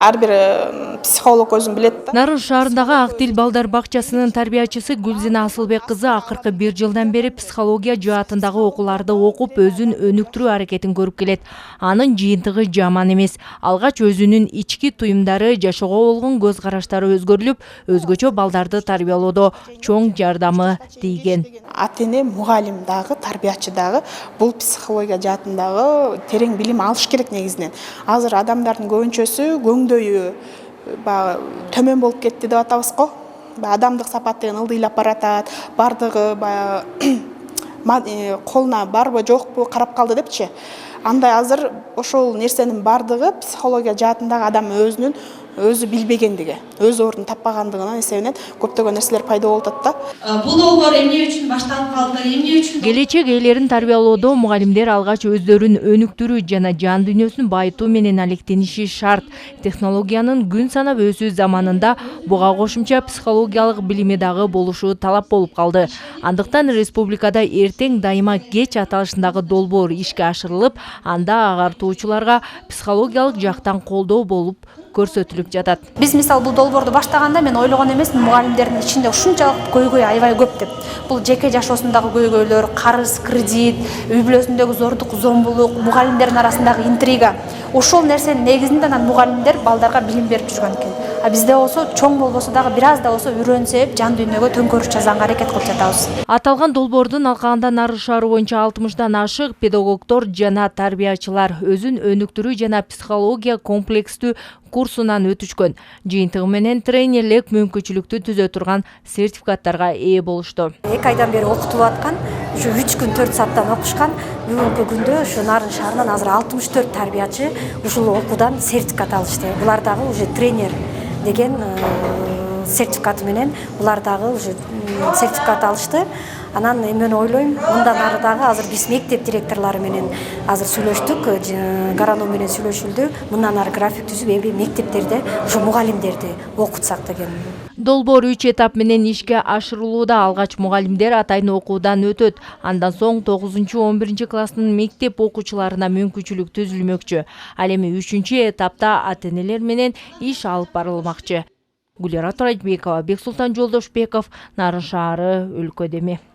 Ар бир психолог өзүн билет да. Нарын шаарындагы Ак Тил балдар бакчасынын тарбиячысы Гүлзина Асылбек кызы акыркы 1 жылдан бери психология жаатындагы окууларды окуп, өзүн өнүктүрүү аракетин көрүп келет. Анын жыйынтыгы жаман эмес. Алгач өзүнүн ички туюмдары, жашоого болгон көз караштары өзгөрүлүп, өзгөчө балдарды тарбиялоодо чоң жардамы тийген. Ата-эне, мугалим дагы, тарбиячы дагы бул психология жаатындагы терең билим алыш керек негизинен. Азыр адамдардын көбүнчөсү көңдөйү төмөн болуп кетти деп атабыз го. Адамдык сапат деген ылдыйлап баратат, бардыгы колуна барбы жокпу карап калды депчи. Андай азыр ошол нерсенин бардыгы психология жаатындагы адам өзү билбегендиги, өз ордун таппагандыгынын эсебинен көптөгөн нерселер пайда болуп атат да. Бул долбоор эмне үчүн башталып калды, эмне үчүн? Келечек ээлерин тарбиялоодо мугалимдер алгач өздөрүн өнүктүрүү жана жан дүйнөсүн байытуу менен алектениши шарт. Технологиянын күн санап өсүү заманында буга кошумча психологиялык билими дагы болушу талап болуп калды. Андыктан республикада эртең дайыма кеч аталышындагы долбоор ишке ашырылып, анда агартуучуларга психологиялык жактан колдоо болуп көрсөтүлүп жатат. Биз мисалы бул долбоорду баштаганда мен ойлогон эмесмин мугалимдердин ичинде ушунчалык көйгөй аябай көп деп. Бул жеке жашоосундагы көйгөйлөр, карыз, кредит, үй бүлөсүндөгү зордук, зомбулук, мугалимдердин арасындагы интрига. Ошол нерсенин негизинде анан мугалимдер балдарга билим берип жүргөн экен. А бизде болсо чоң болбосо дагы бир аз да болсо үйрөнсө жан дүйнөгө төңкөрүш жасаганга аракет кылып жатабыз. Аталган долбоордун алкагында Нарын шаары боюнча 60-дан ашык педагогдор жана тарбиячылар өзүн өнүктүрүү жана психология комплекстүү курсунан өтүшкөн. Жыйынтыгы менен тренерлик мүмкүнчүлүктү түзө турган сертификаттарга ээ болушту. 2 айдан бери окутуп аткан, ушу 3 күн 4 сааттан окушкан. Бүгүнкү күндө ушу Нарын шаарынан азыр 64 тарбиячы ушул окуудан сертификат алышты. Булар дагы уже тренер деген сертификаты менен булар дагы уже сертификат алышты. Анан мен ойлойм, мындан ары дагы азыр биз мектеп директорлору менен азыр сүйлөштүк, гараном менен сүйлөшүлдү. Мындан ары график түзүп эми мектептерде ушу мугалимдерди окутсак деген. Долбоор 3 этап менен ишке ашырылууда. Алгач мугалимдер атайын окуудан өтөт. Андан соң 9-11 класстын мектеп окуучуларына мүмкүнчүлүк түзүлмөкчү. Ал эми 3-этапта ата-энелер менен иш алып барылмакчы. Гүлера Тураджбекова, Бексултан Жолдошбеков, Нарын шаары, өлкөдеми.